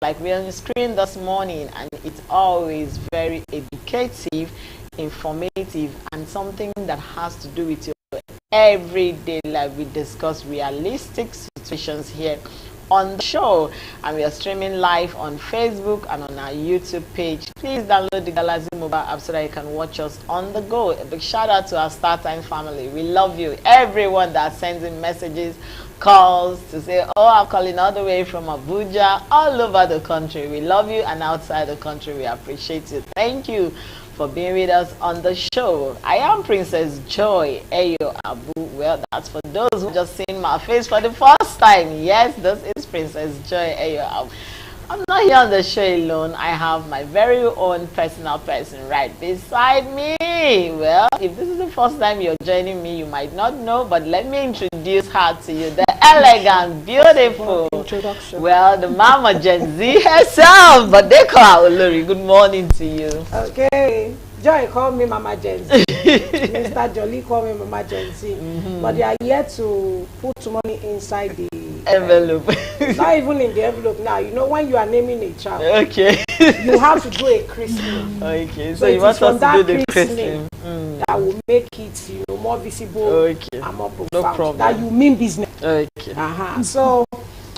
like we're on the screen this morning, and it's always very educative, informative, and something that has to do with your everyday life. We discuss realistic situations here on the show, and we are streaming live on Facebook and on our YouTube page. Please download the Galaxy mobile app so that you can watch us on the go. A big shout out to our StarTime family. We love you. Everyone that sends in messages, calls to say, oh, I'm calling all the way from Abuja, all over the country. We love you, and outside the country, we appreciate you. Thank you for being with us on the show. I am Princess Joy Ayo Abu. Well, that's for those who just seen my face for the first time. Yes, this is Princess Joy Ayo Abu. I'm not here on the show alone. I have my very own personal person right beside me. Well, if this is the first time you're joining me, you might not know, but let me introduce her to you. The elegant, beautiful, introduction. Well, the Mama Gen Z herself, but they call her Olori. Good morning to you. Okay. Joy call me Mama Gen Z. Mr. Jolly call me Mama Gen Z. But they are here to put money inside the envelope. Not even in the envelope now. You know, when you are naming a child, okay, you have to do a christening. Okay, so you want us to do the christening that will make it, you know, more visible, okay, and more profound. No problem. That you mean business. Okay. So,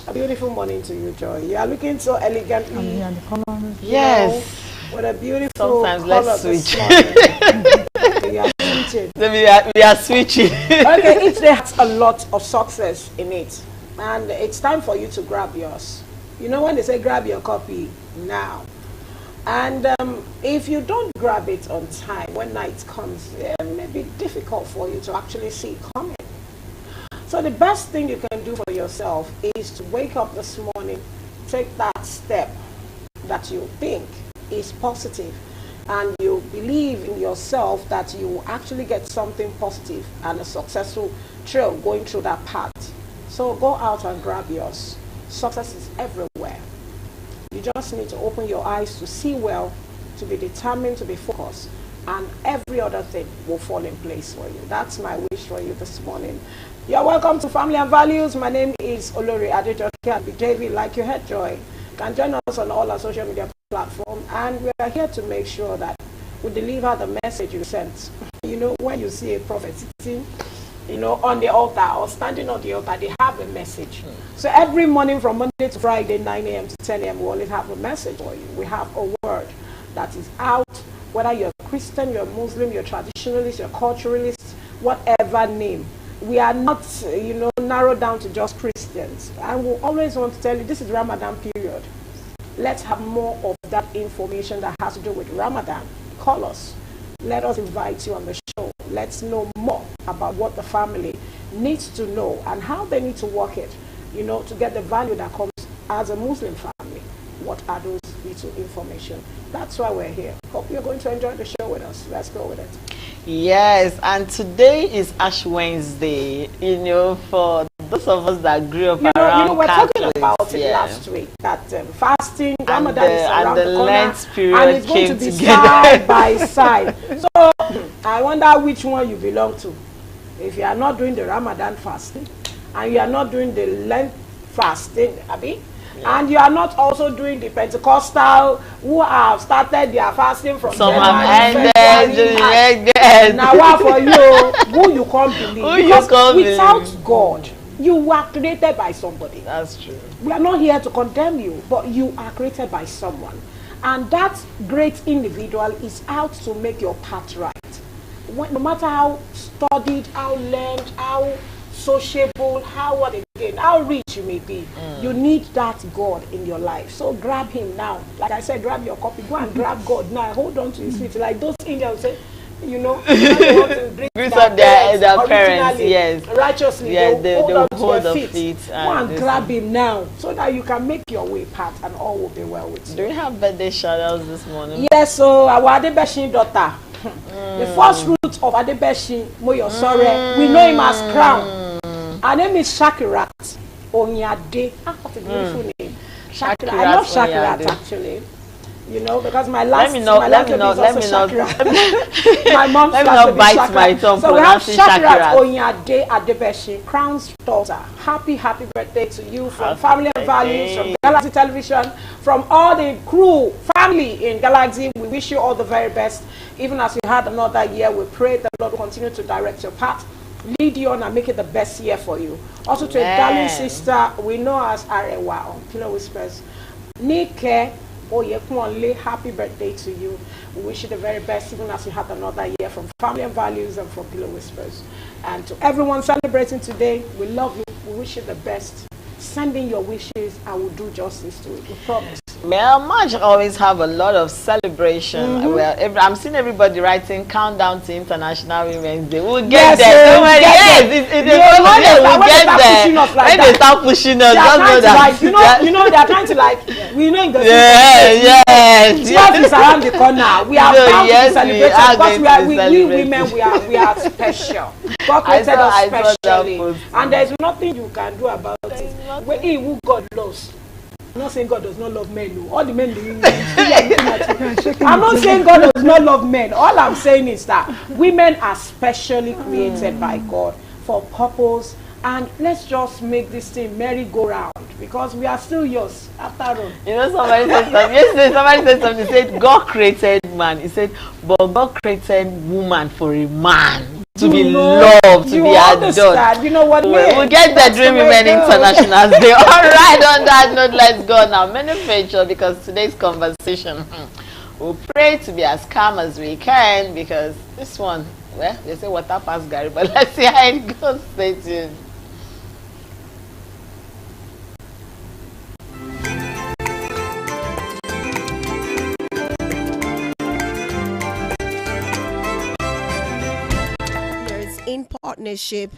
a beautiful morning to you, Joy. You are looking so elegantly. Yes. With a beautiful sometimes let's switch. We are switching. We are switching. Okay, each day has a lot of success in it, and it's time for you to grab yours. You know when they say grab your copy now, and if you don't grab it on time, when night comes, it may be difficult for you to actually see it coming. So the best thing you can do for yourself is to wake up this morning, take that step that you think is positive, and you believe in yourself that you will actually get something positive and a successful trail going through that path. So go out and grab yours. Success is everywhere. You just need to open your eyes to see well, to be determined, to be focused, and every other thing will fall in place for you. That's my wish for you this morning. You're welcome to Family and Values. My name is Olori Adejoke Abidevi. Like you heard, Joy. You can join us on all our social media platforms, and we are here to make sure that we deliver the message you sent. You know, when you see a prophet sitting, you know, on the altar or standing on the altar, they have a message. So every morning from Monday to Friday, 9 a.m. to 10 a.m., we always have a message for you. We have a word that is out, whether you're a Christian, you're a Muslim, you're a traditionalist, you're a culturalist, whatever name. We are not, you know, narrowed down to just Christians. And we always want to tell you, this is Ramadan period. Let's have more of that information that has to do with Ramadan. Call us. Let us invite you on the show. Let's know more about what the family needs to know and how they need to work it, you know, to get the value that comes as a Muslim family. What are those little information? That's why we're here. Hope you're going to enjoy the show with us. Let's go with it. Yes, and today is Ash Wednesday, you know, for those of us that grew up around you know, we're Catholics, talking about it last week, that fasting, Ramadan is around the the corner, Lent period and it's going to be together. side by side. So, I wonder which one you belong to. If you are not doing the Ramadan fasting, and you are not doing the Lent fasting, Abi, and you are not also doing the Pentecostal who have started their fasting from January, February, now what for you? Who you can't believe? Because without God, you were created by somebody. That's true. We are not here to condemn you, but you are created by someone. And that great individual is out to make your path right. No matter how studied, how learned, how sociable, how rich you may be, you need that God in your life. So grab him now. Like I said, grab your copy. Go and grab God now. Hold on to his feet. Like those Indians say, you know, they want to greet their parents, yes, righteously. Yes, they hold on to their feet. Go and grab him now, so that you can make your way path, and all will be well with you. Do we have birthday shout-outs this morning? Yes, so our Adebeshi daughter, the first root of Adebeshi, Moyosore, we know him as Crown. Her name is Shakirat Onyade. What a beautiful name. Shakirat. I love Shakirat actually. You know, because my last baby is let me also not chakra. My mom's let me last not baby bite chakra. my tongue. So we have chakra at chakras. Onyade Adebeshi, Crown's daughter. Happy birthday to you from Happy Family and Values, from Galaxy Television, from all the crew, family in Galaxy. We wish you all the very best. Even as you had another year, we pray the Lord will continue to direct your path, lead you on, and make it the best year for you. Also to a darling sister we know as Arewa on Pillow Whispers, Nike Oyekunle, happy birthday to you. We wish you the very best, even as you had another year, from Family and Values and from Pillow Whispers. And to everyone celebrating today, we love you. We wish you the best. Send in your wishes. I will do justice to it. We promise. Well, March always have a lot of celebration. Well, I'm seeing everybody writing countdown to International Women's Day. We'll get there. Don't worry. Yes, we'll get there. When they start pushing us, just know that. You know, they're trying to like. We know in the yes. 12 is around the corner. We are bound to celebrate because we women we are special. God created us specially, and there's nothing you can do about it. When who God loves. I'm not saying God does not love men. No. All the men I'm not saying God does not love men. All I'm saying is that women are specially created by God for purpose. And let's just make this thing merry-go-round, because we are still yours after all. You know, somebody said something. Yesterday, somebody said something. He said, God created man. He said, but God created woman for a man to be loved, to be adored. You know what? We'll get the Dream Women International Day. All right, on that note, let's go now. Manufacture, because today's conversation, we'll pray to be as calm as we can, because this one, well, they say water pass Gary, but let's see how it goes. Stay tuned. In partnership,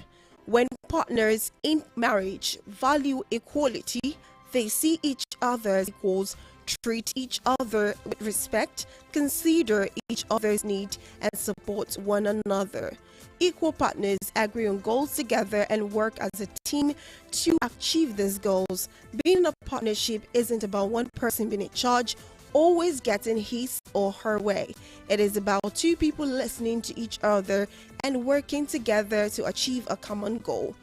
when partners in marriage value equality, they see each other as equals, treat each other with respect, consider each other's need, and support one another. Equal partners agree on goals together and work as a team to achieve these goals. Being in a partnership isn't about one person being in charge, always getting his or her way. It is about two people listening to each other and working together to achieve a common goal.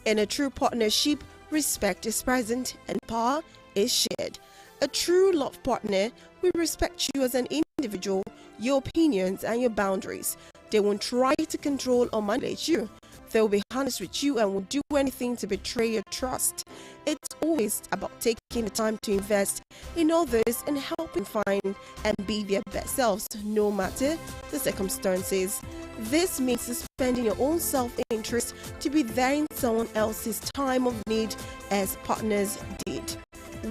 In a true partnership, respect is present and power is shared. A true love partner will respect you as an individual, your opinions and your boundaries. They won't try to control or manipulate you. They'll be honest with you and will do anything to betray your trust. It's always about taking the time to invest in others and helping find and be their best selves, no matter the circumstances. This means suspending your own self-interest to be there in someone else's time of need, as partners did.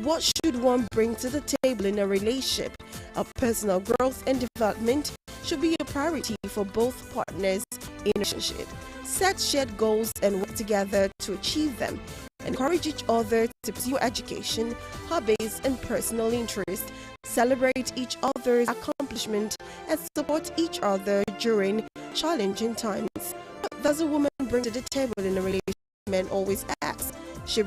What should one bring to the table in a relationship? A personal growth and development should be a priority for both partners in a relationship. Set shared goals and work together to achieve them. Encourage each other to pursue education, hobbies, and personal interests. Celebrate each other's accomplishment and support each other during challenging times. What does a woman bring to the table in a relationship? Men always ask. She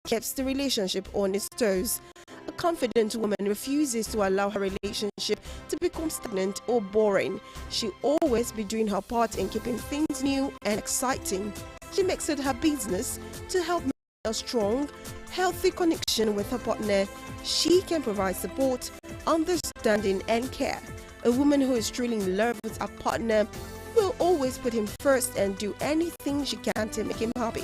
keeps the relationship on its toes. A confident woman refuses to allow her relationship to become stagnant or boring. She always be doing her part in keeping things new and exciting. She makes it her business to help make a strong, healthy connection with her partner. She can provide support, understanding, and care. A woman who is truly in love with her partner will always put him first and do anything she can to make him happy.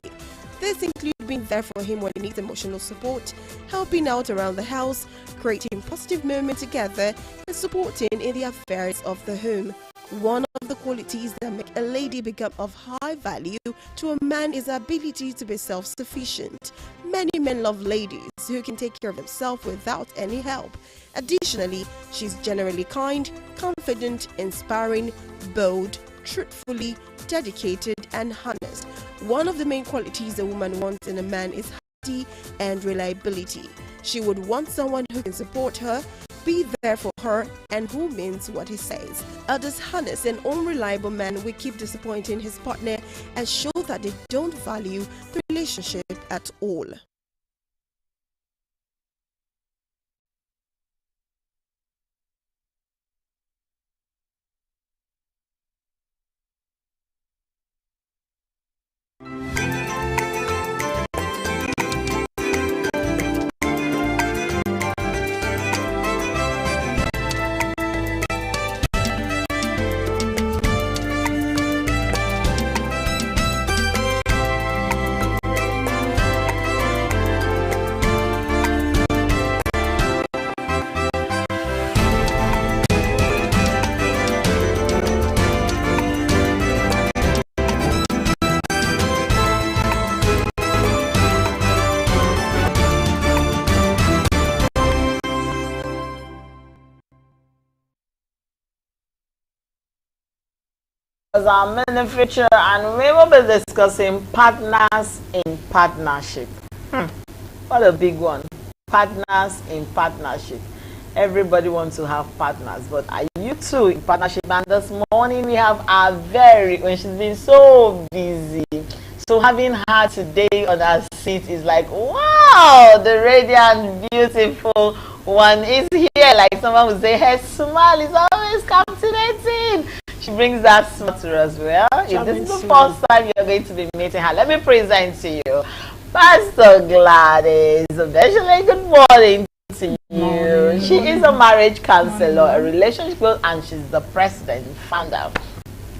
This includes being there for him when he needs emotional support, helping out around the house, creating positive moments together, and supporting in the affairs of the home. One of the qualities that make a lady become of high value to a man is the ability to be self-sufficient. Many men love ladies who can take care of themselves without any help. Additionally, she's generally kind, confident, inspiring, bold, truthfully, dedicated, and honest. One of the main qualities a woman wants in a man is honesty and reliability. She would want someone who can support her, be there for her, and who means what he says. A dishonest and unreliable man will keep disappointing his partner and show that they don't value the relationship at all. our manufacturer, and we will be discussing partners in partnership. What a big one. Partners in partnership. Everybody wants to have partners, but are you two in partnership? And this morning we have our when she's been so busy. So having her today on our seat is like, wow, the radiant, beautiful one is here. Like someone would say, her smile is always captivating. She brings that smile to us. Well, if this is the first time you're going to be meeting her, let me present to you Pastor Gladys. Especially good morning to you. She is a marriage counselor, a relationship coach, and she's the president, founder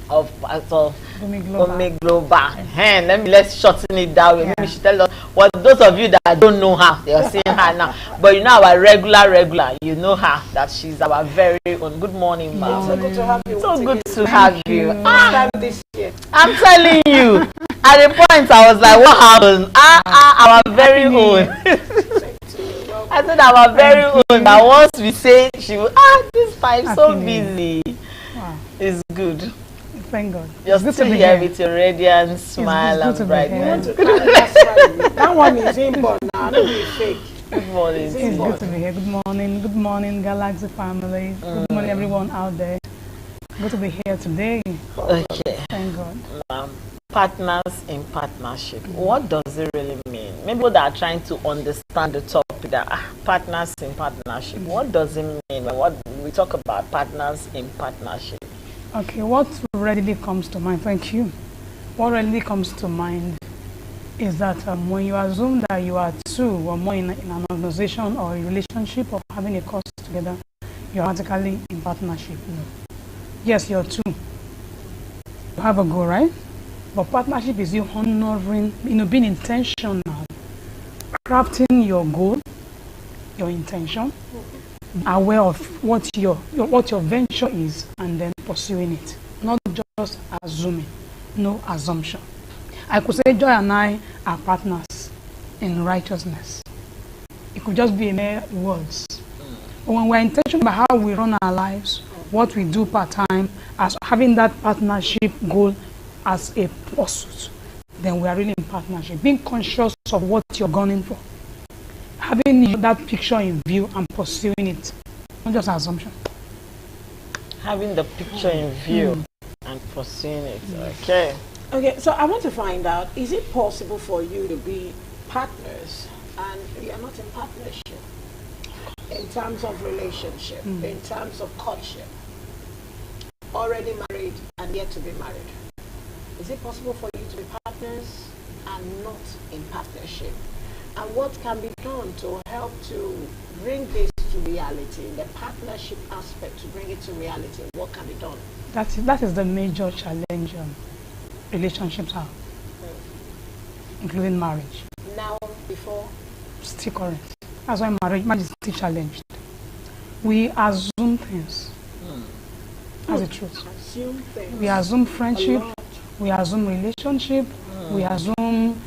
of Pastor Ome Global. Let's shorten it down. Yeah. Maybe she tell us what those of you that don't know her, they are seeing her now. But you know our regular, you know her, that she's our very own. Good morning, ma'am. So good to have you. So good to have you. This year. I'm telling you, at the point I was like, what happened? Our very own. I said our very own. That once we say she will, this time so busy. Wow. It's good. Thank God. You're still here with your radiant smile and brightness. That one is inborn now, not be fake. Good morning. It's good to be here. Good morning, Galaxy family. Good morning, everyone out there. Good to be here today. Okay. Thank God. Partners in partnership. What does it really mean? Maybe people that are trying to understand the topic, that partners in partnership. What does it mean when we talk about partners in partnership? Okay, what readily comes to mind? Thank you. What readily comes to mind is that when you assume that you are two or more in an organization or a relationship or having a cause together, you're automatically in partnership. Yes, you're two. You have a goal, right? But partnership is you honoring, being intentional, crafting your goal, your intention, aware of what your venture is, and then pursuing it. Not just assuming, no assumption. I could say Joy and I are partners in righteousness. It could just be a mere words. But when we're intentional about how we run our lives, what we do part-time, as having that partnership goal as a pursuit, then we are really in partnership. Being conscious of what you're gunning for. Having that picture in view and pursuing it, not just assumption. Having the picture in view and pursuing it. Okay. Okay, so I want to find out, is it possible for you to be partners and you are not in partnership? In terms of relationship, in terms of courtship, already married and yet to be married. Is it possible for you to be partners and not in partnership? And what can be done to help to bring this to reality, the partnership aspect, to bring it to reality? What can be done? That is the major challenge relationships have, including marriage. Now, before? Still current. That's why marriage is still challenged. We assume things. That's the truth. Assume things. We assume friendship. We assume relationship. We assume,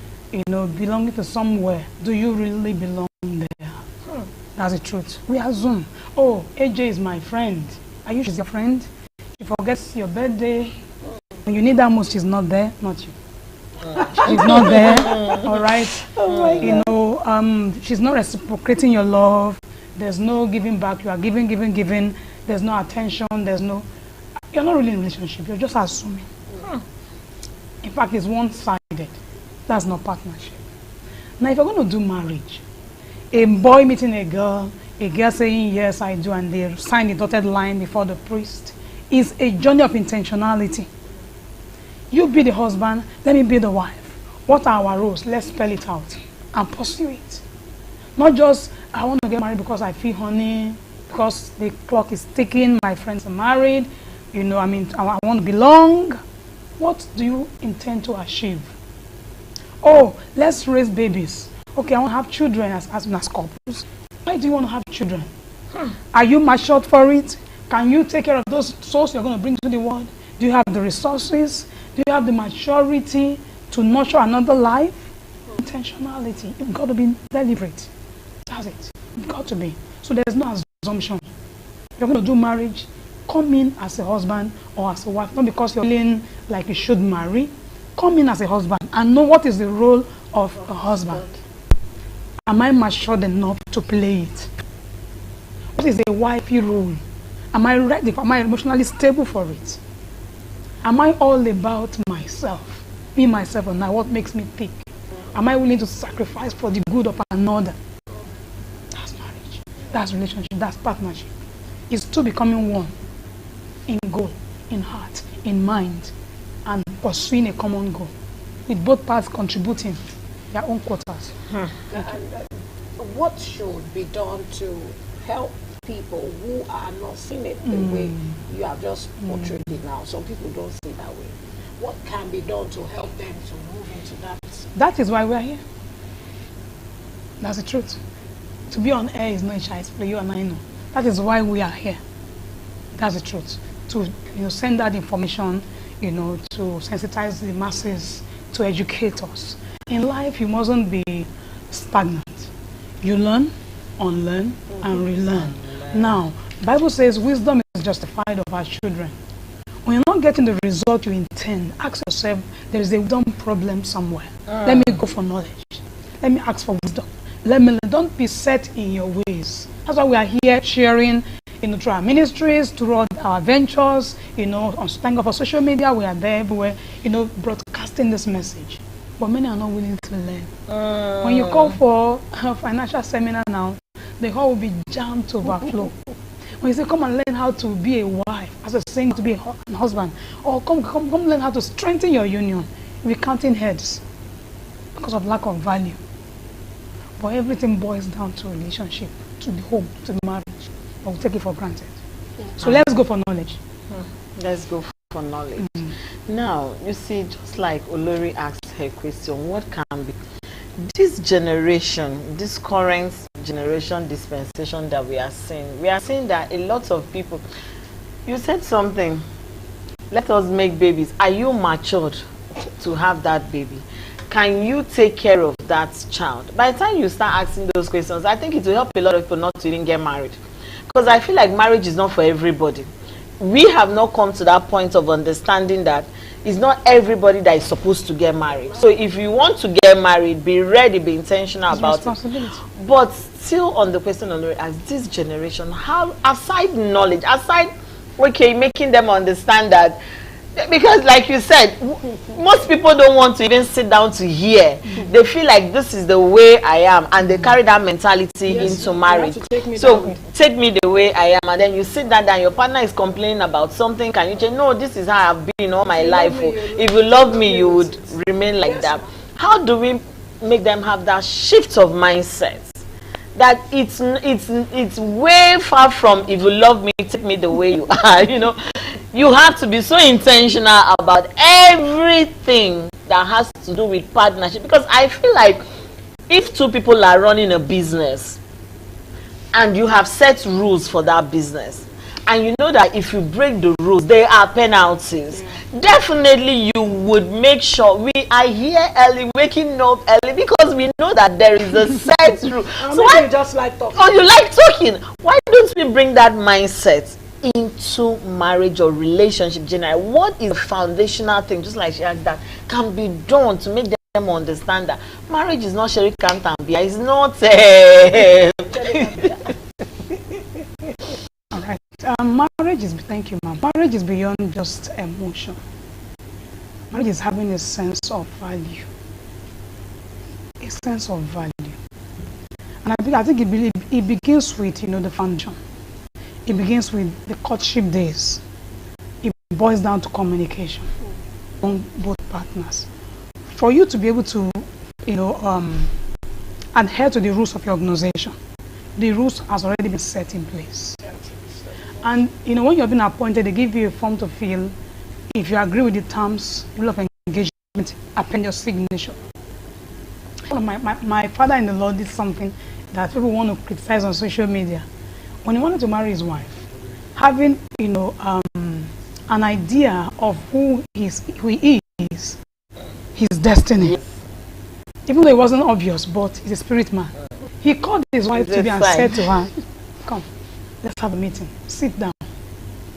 belonging to somewhere. Do you really belong there? That's the truth. We assume, oh, AJ is my friend. Are you she's your friend? She forgets your birthday. When you need that most, she's not there. Not you. She's not there. All right. Oh my God. She's not reciprocating your love. There's no giving back. You are giving. There's no attention. You're not really in a relationship. You're just assuming. In fact, it's one-sided. That's not partnership. Now, if you're going to do marriage, a boy meeting a girl saying, yes, I do, and they sign the dotted line before the priest, is a journey of intentionality. You be the husband, let me be the wife. What are our roles? Let's spell it out and pursue it. Not just, I want to get married because I feel honey, because the clock is ticking, my friends are married, I want to belong. What do you intend to achieve? Oh, let's raise babies. Okay, I want to have children as couples. Why do you want to have children? Are you matured for it? Can you take care of those souls you're going to bring to the world? Do you have the resources? Do you have the maturity to nurture another life? Intentionality. You've got to be deliberate. That's it. You've got to be. So there's no assumption. You're going to do marriage. Come in as a husband or as a wife, not because you're feeling like you should marry. Come in as a husband and know what is the role of a husband. Am I matured enough to play it? What is a wifey role? Am I ready? Am I emotionally stable for it? Am I all about myself? Me, myself, and I, what makes me tick? Am I willing to sacrifice for the good of another? That's marriage. That's relationship. That's partnership. It's two becoming one in goal, in heart, in mind, and pursuing a common goal, with both parts contributing their own quotas. What should be done to help people who are not seeing it the way you have just portrayed it now? Some people don't see it that way. What can be done to help them to move into that? That is why we are here. That's the truth. To be on air is not a child's play, you and I know. That is why we are here. That's the truth. To send that information, to sensitize the masses, to educate us. In life, you mustn't be stagnant. You learn, unlearn, and relearn. Now, the Bible says wisdom is justified of our children. When you're not getting the result you intend, ask yourself, there is a wisdom problem somewhere. Let me go for knowledge. Let me ask for wisdom. Don't be set in your ways. That's why we are here sharing, through our ministries, through our ventures, on thank God for social media, we are there everywhere, broadcasting this message. But many are not willing to learn. When you call for a financial seminar now, the hall will be jammed to overflow. When you say, come and learn how to be a wife, as a single to be a husband, or come learn how to strengthen your union, you'll be counting heads because of lack of value. But everything boils down to relationship, to the home, to the marriage. But we'll take it for granted. So let's go for knowledge. Let's go for knowledge. Now, you see, just like Olori asked her question, what can be this generation, this current generation dispensation that we are seeing that a lot of people, you said something, let us make babies. Are you matured to have that baby? Can you take care of that child? By the time you start asking those questions, I think it will help a lot of people not to even get married. Because I feel like marriage is not for everybody. We have not come to that point of understanding that it's not everybody that is supposed to get married. So if you want to get married, be ready, be intentional about it. But still on the question of as this generation, how, aside knowledge, making them understand that, because like you said, most people don't want to even sit down to hear. They feel like this is the way I am, and they carry that mentality into marriage. Take me the way I am, and then you sit down and your partner is complaining about something. Can you change? No, this is how I've been all my life. If you love me, you would remain like that. How do we make them have that shift of mindset? That it's way far from if you love me, take me the way you are. You have to be so intentional about everything that has to do with partnership. Because I feel like if two people are running a business and you have set rules for that business, and you know that if you break the rules, there are penalties, definitely you would make sure we are here early, waking up early, because we know that there is a set rule. So why you just like talking? Oh, you like talking? Why don't we bring that mindset into marriage or relationship generally? What is the foundational thing, just like she asked, that can be done to make them understand that marriage is not Sherry Kantambia, it's not all right. Marriage is, thank you, ma'am. Marriage is beyond just emotion. Marriage is having a sense of value. A sense of value. And I think it begins with, the foundation. It begins with the courtship days. It boils down to communication among both partners. For you to be able to, adhere to the rules of your organization, the rules has already been set in place. And, when you're being appointed, they give you a form to fill. If you agree with the terms, rule of engagement, append your signature. My father in the Lord did something that people want to criticize on social media. When he wanted to marry his wife, having an idea of who he is, his destiny, even though it wasn't obvious, but he's a spirit man. He called his wife to be and said to her, "Come, let's have a meeting. Sit down.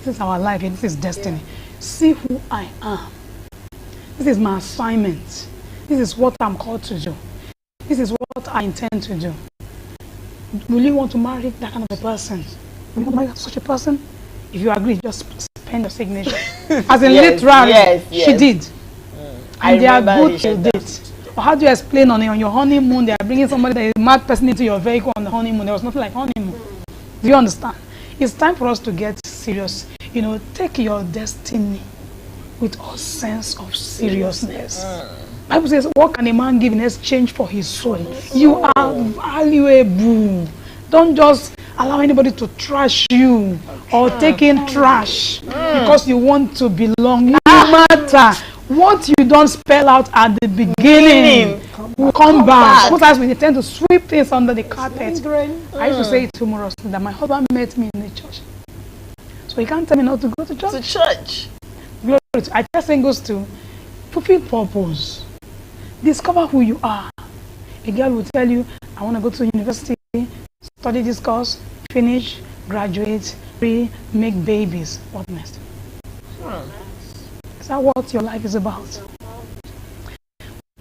this is our life, this is destiny. See who I am. This is my assignment. This is what I'm called to do. This is what I intend to do. Will you want to marry that kind of a person? Will you want to marry such a person? If you agree, just spend your signature. As in literally, she did. And they are good till date. Or how do you explain on your honeymoon, they are bringing somebody that is a mad person into your vehicle on the honeymoon? There was nothing like honeymoon. Do you understand? It's time for us to get serious. You know, take your destiny with all sense of seriousness. Bible says, what can a man give in exchange for his soul? You are valuable. Don't just allow anybody to trash you or take in trash because you want to belong. You matter. What you don't spell out at the beginning will come back. Sometimes we tend to sweep things under the carpet. I used to say it humorously that my husband met me in the church. So he can't tell me not to go to church. To church. Glory to, I just think goes to fulfill purpose. Discover who you are. A girl will tell you, I want to go to university, study this course, finish, graduate, make babies. What next? Is that what your life is about?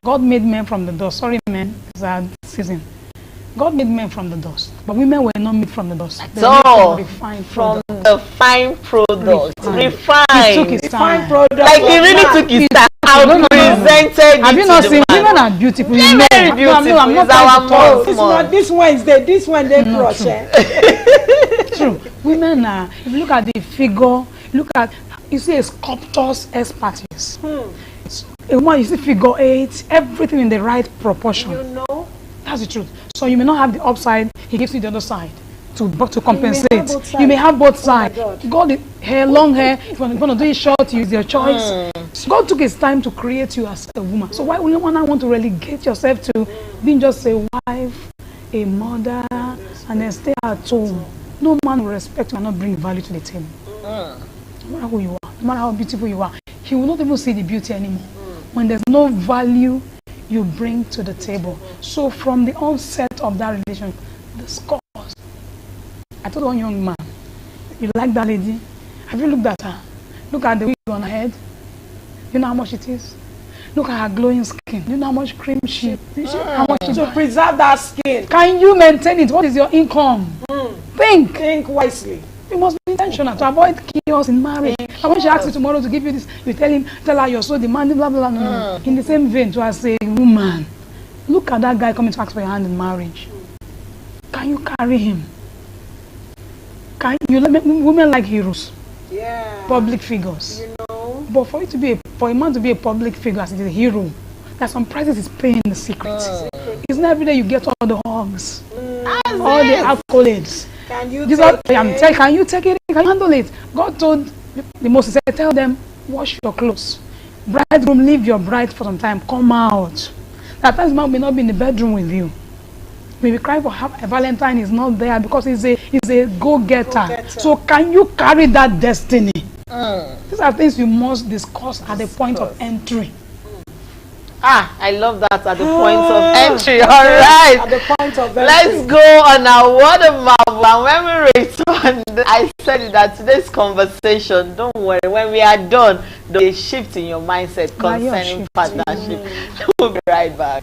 God made men from the dust. Sorry, men, it's a season. God made men from the dust, but women were not made from the dust. So, from the fine product. Refined. He took his time. Like he really took his time. How presented. Have you not seen? Women are beautiful. Very beautiful. I'm not our talking It's not this Wednesday. This Wednesday crush. True. Women are. If you look at the figure, look at. You see a sculptor's expertise. A woman, you see figure 8, everything in the right proportion. You know. That's the truth. So you may not have the upside, he gives you the other side to compensate. You may have both sides. God, hair, long hair, if you're going to do it short, use your choice. So God took his time to create you as a woman. So why would you want to relegate yourself to being just a wife, a mother, and then stay at home? No man will respect you and not bring value to the table. No matter who you are, no matter how beautiful you are, he will not even see the beauty anymore. When there's no value you bring to the table. So from the onset of that relationship, the scores. I told one young man, you like that lady? Have you looked at her? Look at the wig on her head. You know how much it is? Look at her glowing skin. You know how much cream she how much to preserve that skin. Can you maintain it? What is your income? Think wisely. You must be intentional to avoid chaos in marriage. And when she asks you tomorrow to give you this, you tell her you're so demanding, blah, blah, blah. No. In the same vein, to as a woman, look at that guy coming to ask for your hand in marriage. Can you carry him? Can you women like heroes? Yeah. Public figures. You know. But for a man to be a public figure as a hero, there's some prices he's paying in the secret. It's not every day you get all the hugs, all the accolades. Can you can you take it? Can you handle it? God told the Moses, said, tell them, wash your clothes. Bridegroom, leave your bride for some time. Come out. At times, man may not be in the bedroom with you. Maybe cry for a Valentine is not there because he's a go-getter. So can you carry that destiny? These are things you must discuss at the point of entry. I love that at the point of entry. All right. At the point of entry. Let's go on our word of mouth. And when we return, I said that today's conversation, don't worry, when we are done, there'll be a shift in your mindset concerning partnership. We'll be right back.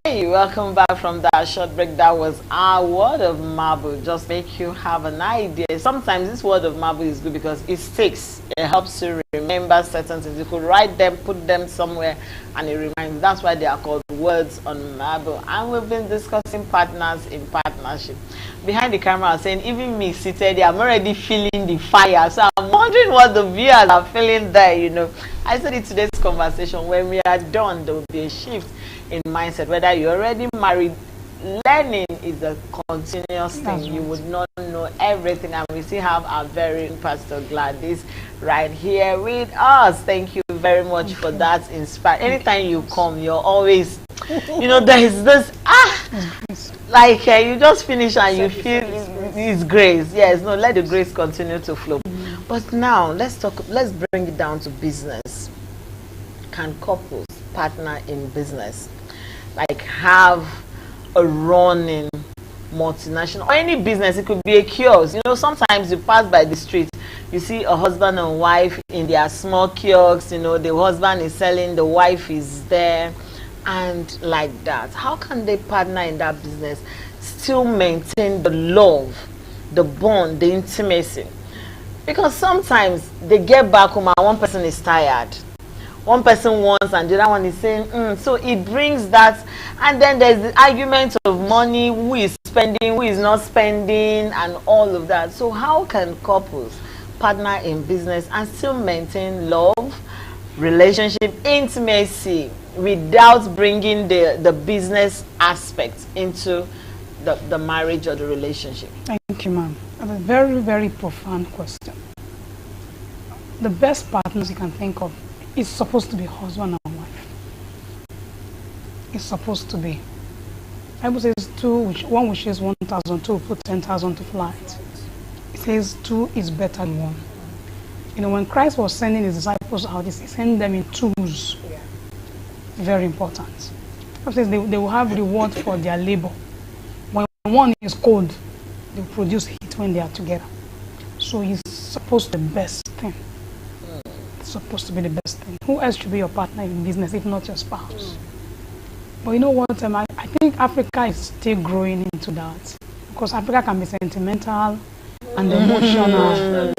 Hey, welcome back from that short break. That was our word of marble. Just make you have an idea. Sometimes this word of marble is good because it sticks. It helps you remember certain things. You could write them, put them somewhere, and it reminds you. That's why they are called words on marble. And we've been discussing partners in partnership. Behind the camera, I was saying, even me seated there, I'm already feeling the fire. So I'm wondering what the viewers are feeling there, you know. I said in today's conversation, when we are done, there will be a shift in mindset. Whether you're already married, learning is a continuous thing. You would not know everything, and we still have our very Pastor Gladys right here with us. Thank you very much for that inspire. Anytime you come, you're always, you know, there is this like you just finish and you feel it's grace. Yes, no, let the grace continue to flow. But now let's bring it down to business. Can couples partner in business? Like have a running multinational or any business? It could be a kiosk. You know, sometimes you pass by the street, you see a husband and wife in their small kiosks. You know, the husband is selling, the wife is there, and like that. How can they partner in that business, still maintain the love, the bond, the intimacy? Because sometimes they get back home and one person is tired, one person wants and the other one is saying so it brings that, and then there's the argument of money, who is spending, who is not spending, and all of that. So how can couples partner in business and still maintain love, relationship, intimacy without bringing the business aspect into the marriage or the relationship? Thank you, ma'am. That's a very, very profound question. The best partners you can think of is supposed to be husband and wife. It's supposed to be. Bible says one wishes 1,000, two put 10,000 to flight. It says two is better than one. You know, when Christ was sending his disciples out, he sent them in twos. Yeah. Very important. It says they will have reward for their labor. When one is cold, they produce heat when they are together. So it's supposed to be the best thing. It's supposed to be the best thing. Who else should be your partner in business if not your spouse? But you know what? I think Africa is still growing into that, because Africa can be sentimental and emotional.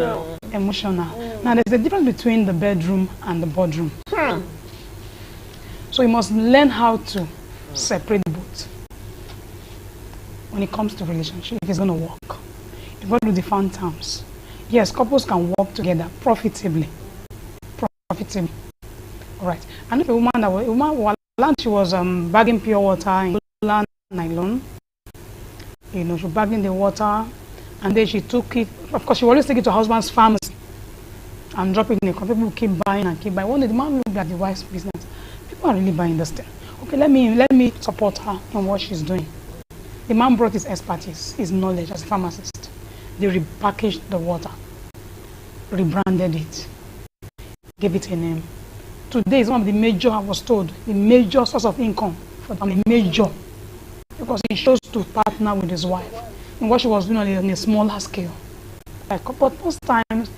Emotional. Now there's a difference between the bedroom and the boardroom. So you must learn how to separate both when it comes to relationship, if it's going to work. You've got to define terms. Yes, couples can work together profitably. All right. And if a woman she was bagging pure water in nylon, you know, she bagging the water, and then she took it. Of course, she always take it to her husband's pharmacy and drop it in a cup. People keep buying and keep buying. One day the man looked at the wife's business. People are really buying this thing. Okay, let me support her in what she's doing. The man brought his expertise, his knowledge as a pharmacist. They repackaged the water, rebranded it, gave it a name. Today is one of the major, I was told, the major source of income for them, major, because he chose to partner with his wife in what she was doing on a smaller scale. But most times,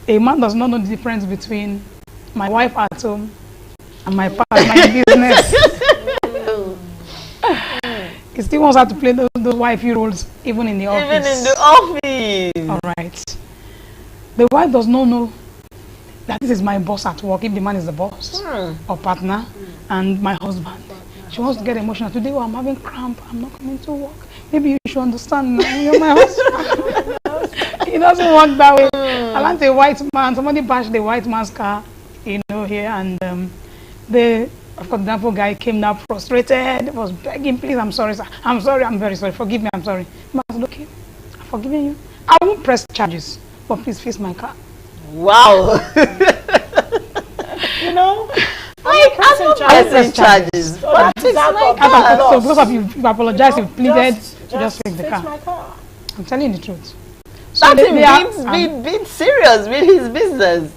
a man does not know the difference between my wife at home and my partner in business. He still wants her to play those wifey roles even in the office. Even in the office. All right. The wife does not know that this is my boss at work, if the man is the boss or partner, and my husband. She wants to get emotional. Today, I'm having cramp. I'm not coming to work. Maybe you should understand. You're my husband. It doesn't work that way. I want a white man. Somebody bashed the white man's car, you know, here, and of course, the Danfo guy came down frustrated, was begging, please, I'm sorry, sir. I'm sorry, I'm very sorry. Forgive me, I'm sorry. I said, okay, I'm forgiving you. I won't press charges, but please fix my car. Wow. You know? Like, I'm not pressing charges. But fix my car. So because of you apologize, you pleaded to just fix the car. My car. I'm telling you the truth. So That's being serious with his business.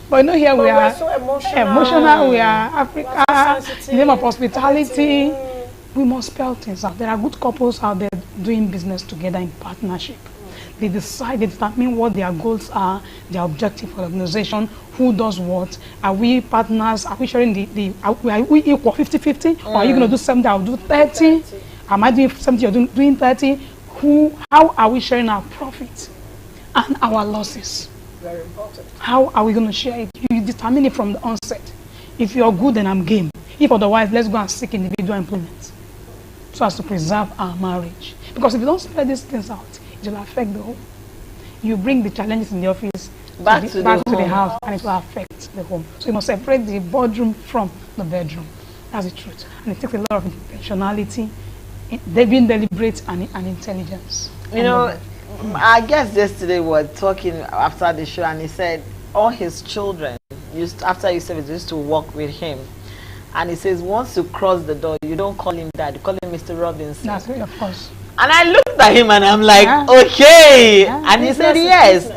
But you know, here we are so emotional. We are Africa, in the name of hospitality. We must spell things out. There are good couples out there doing business together in partnership. They decide, they determine what their goals are, their objective for the organization, who does what. Are we partners? Are we sharing are we equal 50-50? Or are you going to do 70, I'll do 30? Am I doing 70, you're doing 30? How are we sharing our profits and our losses? Very important. How are we going to share it? You determine it from the onset. If you're good, then I'm game. If otherwise, let's go and seek individual employment so as to preserve our marriage. Because if you don't spread these things out, it will affect the home. You bring the challenges in the office back to the house, and it will affect the home. So you must separate the boardroom from the bedroom. That's the truth. And it takes a lot of intentionality, being deliberate, and intelligence. You know, I guess yesterday we were talking after the show, and he said all his children after his service used to walk with him. And he says, once you cross the door, you don't call him dad, you call him Mr. Robinson. That's right, of course. And I looked at him and I'm like, okay. And he said, yes.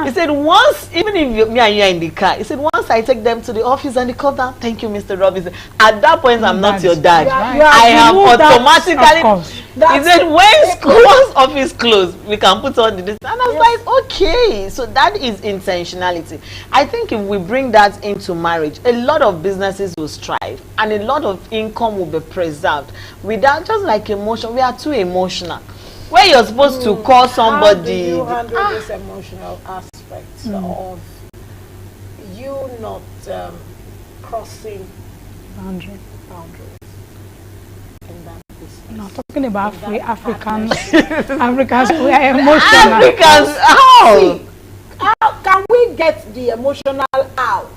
He said, once, even if me and you are in the car, he said, once I take them to the office and they come down, thank you, Mr. Robinson. At that point, I'm not your dad. I am automatically. He said, once office closed, we can put on the distance. And I was like, okay. So that is intentionality. I think if we bring that into marriage, a lot of businesses will strive and a lot of income will be preserved without, just like emotion. We are too emotional. Where you're supposed to call somebody. How do you handle this emotional aspect of you not crossing boundaries in that business? No, talking about Africans. Africans, we are emotional. Africans, how? See, how can we get the emotional out?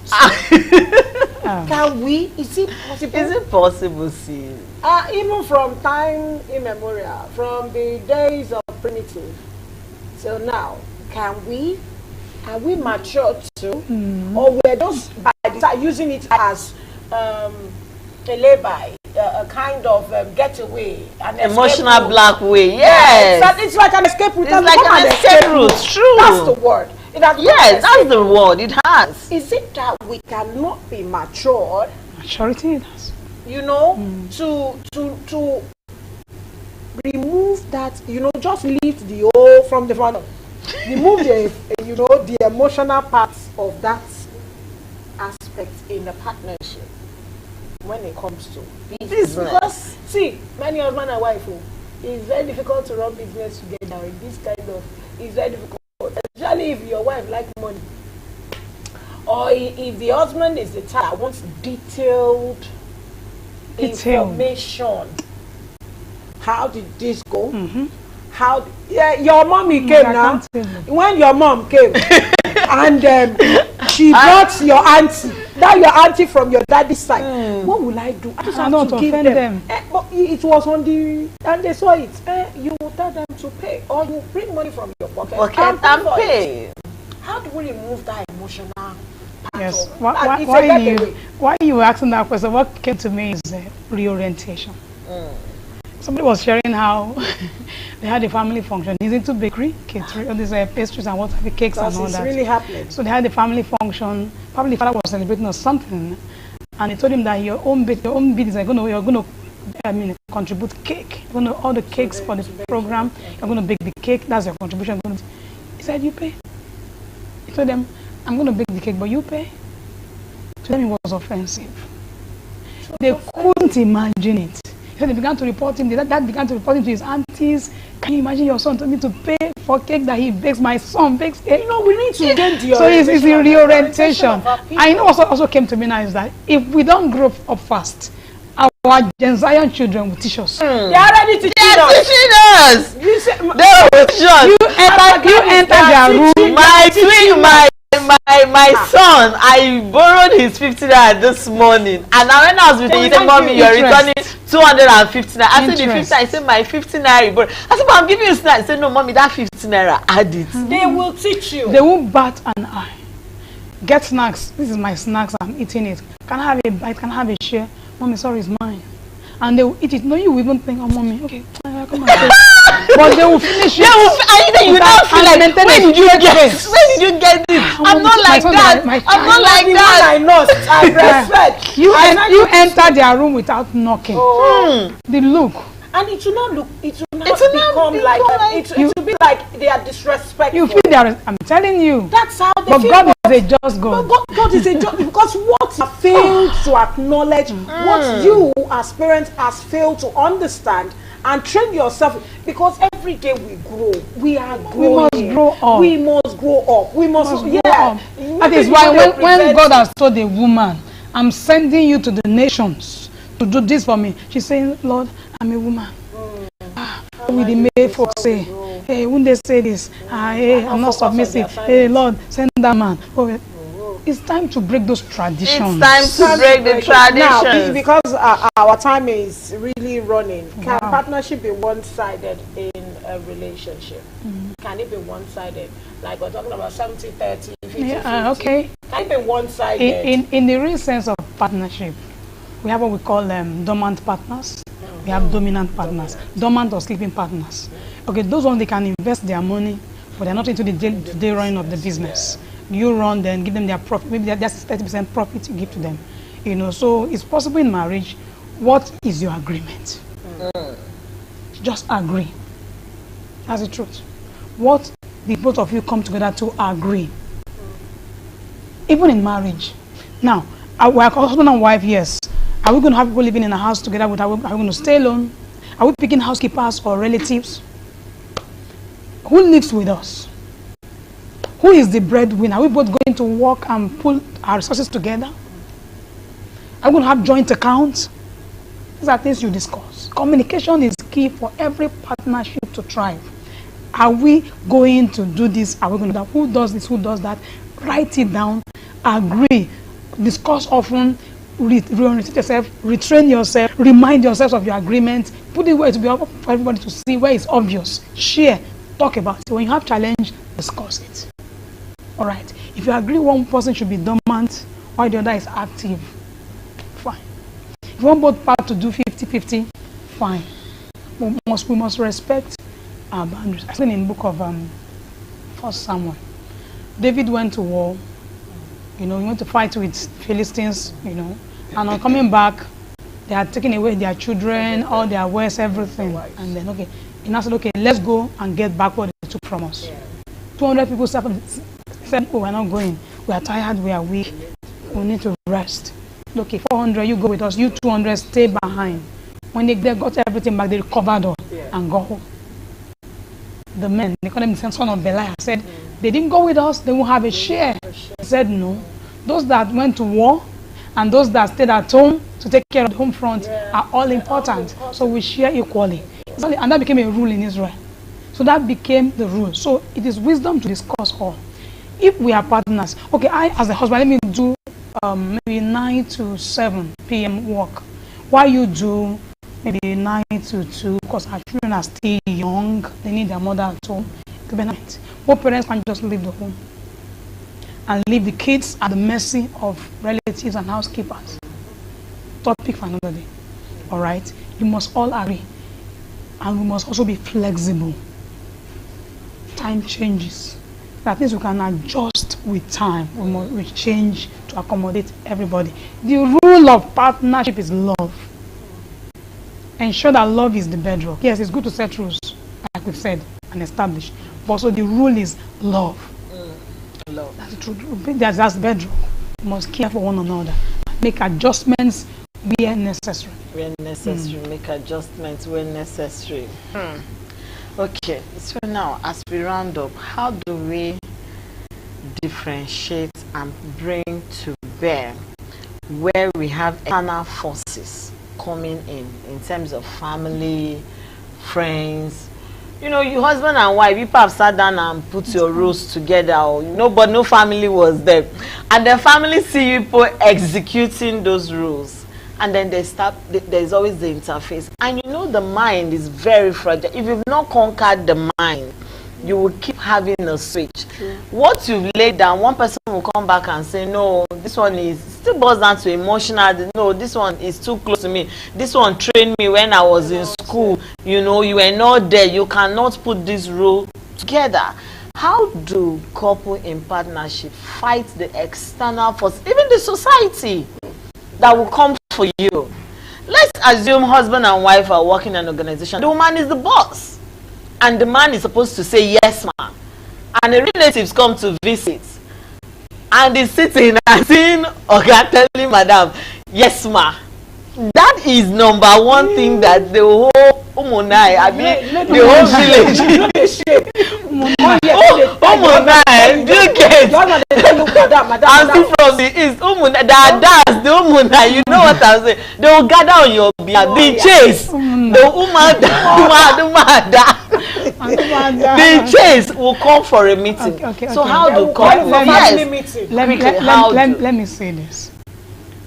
Can we? Is it possible? Is it possible, see? Even from time immemorial, from the days of primitive till now, are we mature too? Or we're just using it as a lay-by, a kind of getaway, an emotional black way? Yes. It's like an escape route. It's like an escape route. True. That's the word. Yes, that's the word. It has. Is it that we cannot be matured? Maturity, it has. You know, to remove that, you know, just leave the old from the front. Remove the emotional parts of that aspect in the partnership when it comes to business. Because see, many husband and wife, it's very difficult to run business together in this kind of. It's very difficult, especially if your wife likes money, or if the husband is the type that wants detailed information. How did this go? How? Yeah, your mommy came now. When your mom came, and she brought your auntie. That your auntie from your daddy's side. What will I do? I just have to give them. But it was on the, and they saw it. You will tell them to pay, or you bring money from your pocket and pay. How do we remove that emotional part? Yes. Why you were asking that question? What came to me is reorientation. Somebody was sharing how they had a family function. He's into bakery, catering, all these pastries and whatever, cakes and all that. Really happening. So they had a family function. Probably the father was celebrating or something, and he told him that your own bit is you're going to contribute cake. You're going to all the cakes for the program. You're going to bake the cake. That's your contribution. He said, "You pay." He told them, "I'm going to bake the cake, but you pay." To them, it was offensive. They couldn't imagine it. So they began to report him. That began to report him to his aunties. Can you imagine your son told me to pay for cake that he bakes? My son bakes cake. You know, we need to get the so it's a reorientation. I know also came to me now is that if we don't grow up fast, our Gen Zion children will teach us. They are already teaching us. You say, they will teach us. You enter their room. My son, I borrowed his 50 naira this morning, and now when I was with him, he said, "Mommy, you're returning 250 naira." I said, "The 50." I said, "My 50 naira you borrowed." I said, "But I'm giving you snacks." I said, "No, Mommy, that 50 naira, add it." They will teach you. They won't bat an eye. Get snacks. This is my snacks. I'm eating it. Can I have a bite? Can I have a share? Mommy, sorry, it's mine. And they will eat it. No, you will even think, "Oh, Mommy, okay, come on." But they will finish it. You now feel like, where did you get this? I'm not like that. I'm not like that. I know. I respect. You enter their room without knocking. The look. And it will not become like it will be like they are disrespectful. You feel they are, I'm telling you. That's how they but feel. God is a just God. But God is a just, because what you failed to acknowledge, what you as parents has failed to understand and train yourself, because every day we grow, we are growing. We must grow up. We must grow up. We must grow up. That is why when God has told a woman, I'm sending you to the nations to do this for me, she's saying, Lord, I'm a woman. With the male folks say, hey, when they say this, hey, I'm not submissive. Hey, Lord, send that man. Oh, it's time to break those traditions. It's time to break the traditions. Now, because our time is really running, can partnership be one-sided in a relationship? Can it be one-sided? Like we're talking about 70-30, 50-50. Okay. Can it be one-sided? In the real sense of partnership, we have what we call dormant partners. We have dominant partners, dormant or sleeping partners. Okay, those ones, they can invest their money, but they're not into the day running of the business. You run, then give them their profit. Maybe that's 30% profit you give to them. You know, so it's possible in marriage. What is your agreement? Just agree. That's the truth. What the both of you come together to agree. Even in marriage. Now, we're husband and wife, yes. Are we going to have people living in a house together? Are we going to stay alone? Are we picking housekeepers or relatives? Who lives with us? Who is the breadwinner? Are we both going to work and pull our resources together? Are we going to have joint accounts? These are things you discuss. Communication is key for every partnership to thrive. Are we going to do this? Are we going to do that? Who does this? Who does that? Write it down. Agree. Discuss often. Retrain yourself, retrain yourself, remind yourself of your agreement, put it where it will be up for everybody to see, where it's obvious. Share, talk about it. When you have challenge, discuss it. All right. If you agree one person should be dormant while the other is active, fine. If you want both parts to do 50-50, fine. We must respect our boundaries. I think in the book of 1 Samuel, David went to war. You know, he went to fight with Philistines, you know, and on coming back, they had taken away their children, all their wares, everything. And then, okay, he now said, okay, let's go and get back what they took from us. 200 people said, oh, we're not going. We are tired, we are weak, we need to rest. Okay, 400, you go with us, you 200, stay behind. When they got everything back, they recovered all and go home. The men, they called him the son of Belial, said, they didn't go with us, they won't have a share. He said no. Those that went to war and those that stayed at home to take care of the home front are all important. So we share equally. And that became a rule in Israel. So that became the rule. So it is wisdom to discuss all. If we are partners, okay, I as a husband, let me do maybe 9 to 7 p.m. work. While you do maybe 9 to 2, because our children are still young, they need their mother at home. Both parents can just leave the home and leave the kids at the mercy of relatives and housekeepers. Topic for another day. All right? You must all agree. And we must also be flexible. Time changes. That means we can adjust with time. We change to accommodate everybody. The rule of partnership is love. Ensure that love is the bedrock. Yes, it's good to set rules, like we've said, and establish. But also the rule is love. Love. That's the truth. That's the bedrock. We must care for one another. Make adjustments where necessary. Where necessary. Make adjustments where necessary. Okay. So now, as we round up, how do we differentiate and bring to bear where we have external forces coming in terms of family, friends? You know, your husband and wife, you have sat down and put your rules together, or no family was there, and the family see you people executing those rules, and then there's always the interface, and you know the mind is very fragile. If you've not conquered the mind, you will keep having a switch. What you've laid down, one person will come back and say, no, this one is still boils down to emotional. No, this one is too close to me. This one trained me when I was in school. You know, you were not there. You cannot put this rule together. How do couple in partnership fight the external force, even the society that will come for you? assume husband and wife are working in an organization. The woman is the boss, and the man is supposed to say yes, ma. And the relatives come to visit, and he's sitting and seeing Oga telling madam, yes, ma. That is number one thing that the whole Umunai, I mean, the whole village. Umunai, do you get? I'm still from the east. Umunai, the Umunai, you know what I'm saying? They will gather on your behalf. The chase, the the chase will come for a meeting. So how do come? Let me say this.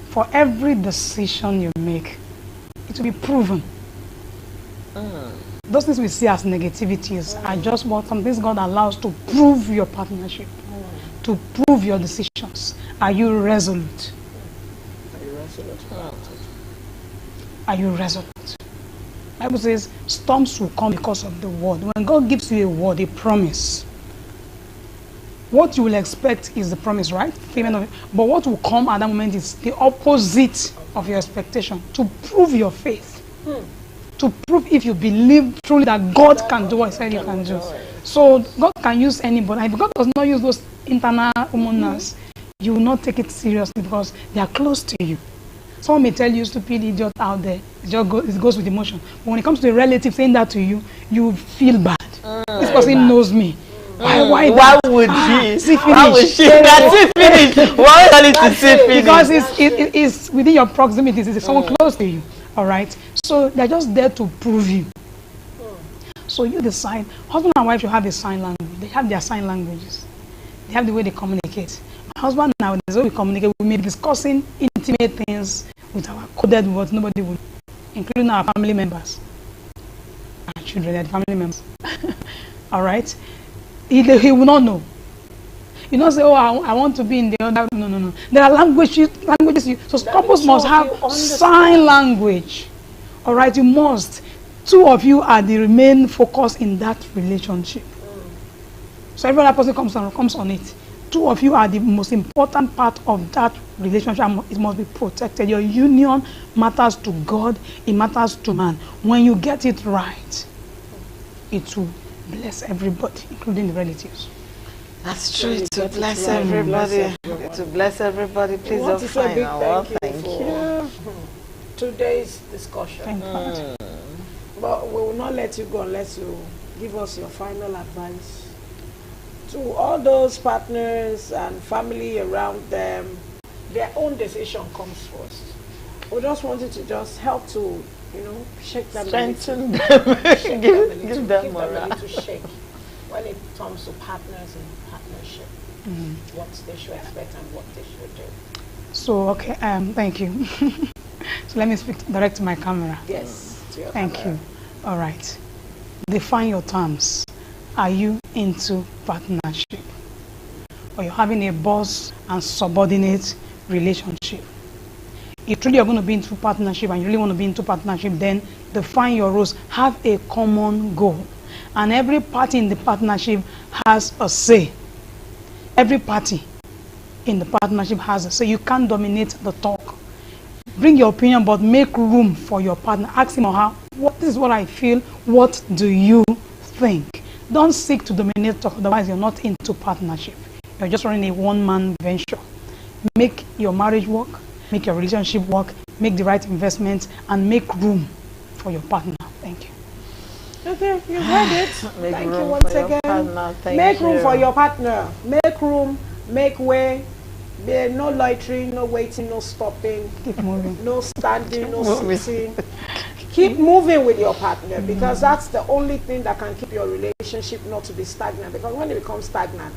For every decision you make, it will be proven. Those things we see as negativities are just what some things God allows to prove your partnership, to prove your decisions. Are you resolute? Are you resolute? Bible says storms will come because of the word. When God gives you a word, a promise, what you will expect is the promise, right? But what will come at that moment is the opposite of your expectation, to prove your faith. To prove if you believe truly that God can do what He said He can do. So God can use anybody. If God does not use those internal humanness, you will not take it seriously because they are close to you. Someone may tell you, stupid idiot out there, it goes with emotion. But when it comes to a relative saying that to you, you feel bad. This person knows me. Why would he? See finish. Why would she? See finish. Why tell it to see finish? Because it's within your proximity. It's someone close to you. All right. So they're just there to prove you. So you decide. Husband and wife should have a sign language. They have their sign languages. They have the way they communicate. My husband and I, the way we communicate, we may be discussing intimate things with our coded words. Nobody will, including our family members, our children, their family members. All right. He will not know. You don't say, oh, I want to be in the other. No. There are languages. So couples must have sign language. All right, you must. Two of you are the main focus in that relationship. So every other person comes on it. Two of you are the most important part of that relationship. It must be protected. Your union matters to God. It matters to man. When you get it right, it will bless everybody, including the relatives. That's true. To bless everybody. To bless everybody. Please don't find out. Thank you. Today's discussion. Thank God. But we will not let you go unless you give us your final advice to all those partners and family around them. Their own decision comes first. We just wanted to just help to, shake them, strengthen them, give them a little shake when it comes to partners and partnership. What they should expect and what they should do. So okay, thank you. So let me speak direct to my camera. Yes. Thank you. All right. Define your terms. Are you into partnership? Or you're having a boss and subordinate relationship? If truly you're going to be into partnership and you really want to be into partnership, then define your roles. Have a common goal. And every party in the partnership has a say. Every party in the partnership has a say. You can't dominate the talk. Bring your opinion, but make room for your partner. Ask him or her, this is what I feel. What do you think? Don't seek to dominate talk, otherwise you're not into partnership. You're just running a one-man venture. Make your marriage work. Make your relationship work. Make the right investments and make room for your partner. Thank you. Okay, you heard it. Thank you once again. Make room for your partner. Make room, make way. There no loitering, no waiting, no stopping. Keep moving. No standing, no sitting. Keep moving with your partner because that's the only thing that can keep your relationship not to be stagnant. Because when it becomes stagnant,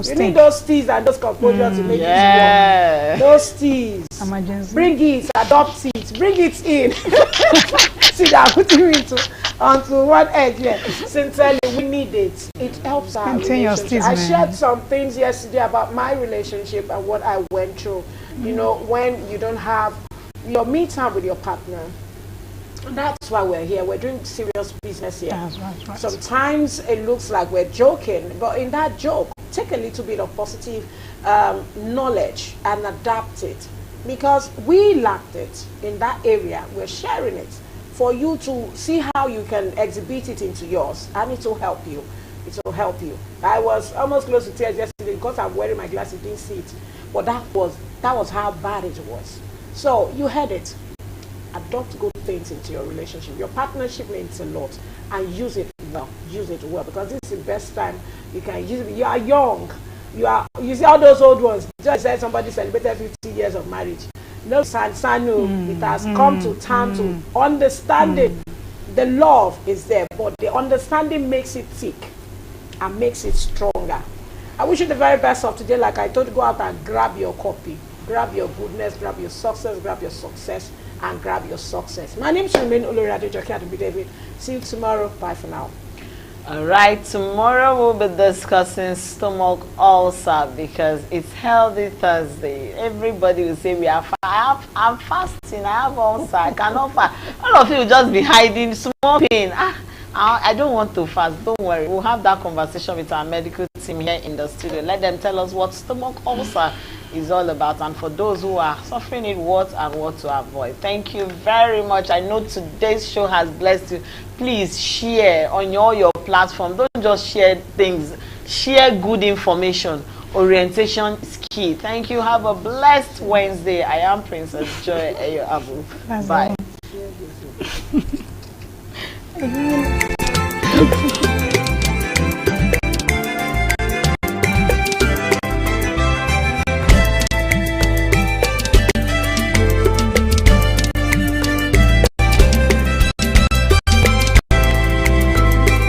you need those teas and those composure to make it work. Those teas. Emergency. Bring it, adopt it, bring it in. See that putting it onto one edge. Yeah. Sincerely, we need it. It helps our relationship. I shared some things yesterday about my relationship and what I went through. When you don't have your me time with your partner. That's why we're here. We're doing serious business here. That's right. Sometimes it looks like we're joking, but in that joke, take a little bit of positive knowledge and adapt it because we lacked it in that area. We're sharing it for you to see how you can exhibit it into yours, and it will help you. It will help you. I was almost close to tears yesterday because I'm wearing my glasses, didn't see it. But that was how bad it was. So you heard it. Adopt good things into your relationship. Your partnership means a lot, and use it well. Use it well, because this is the best time you can use it. You are young. You see all those old ones. Just said somebody celebrated 50 years of marriage. No, Sanu, it has come to time to understanding. The love is there, but the understanding makes it thick and makes it stronger. I wish you the very best of today. Like I told you, go out and grab your copy. Grab your goodness, grab your success, and grab your success. My name is Remain Olori Adejoke Adubi David. See you tomorrow. Bye for now. All right, tomorrow we'll be discussing stomach ulcer because it's Healthy Thursday. Everybody will say we are I'm fasting, I have ulcer, I cannot fast. All of you will just be hiding small pain. I don't want to fast. Don't worry. We'll have that conversation with our medical team here in the studio. Let them tell us what stomach ulcer is all about, and for those who are suffering it, what and what to avoid. Thank you very much. I know today's show has blessed you. Please share on all your platforms. Don't just share things. Share good information. Orientation is key. Thank you. Have a blessed Wednesday. I am Princess Joy Eyo Abu. Bye.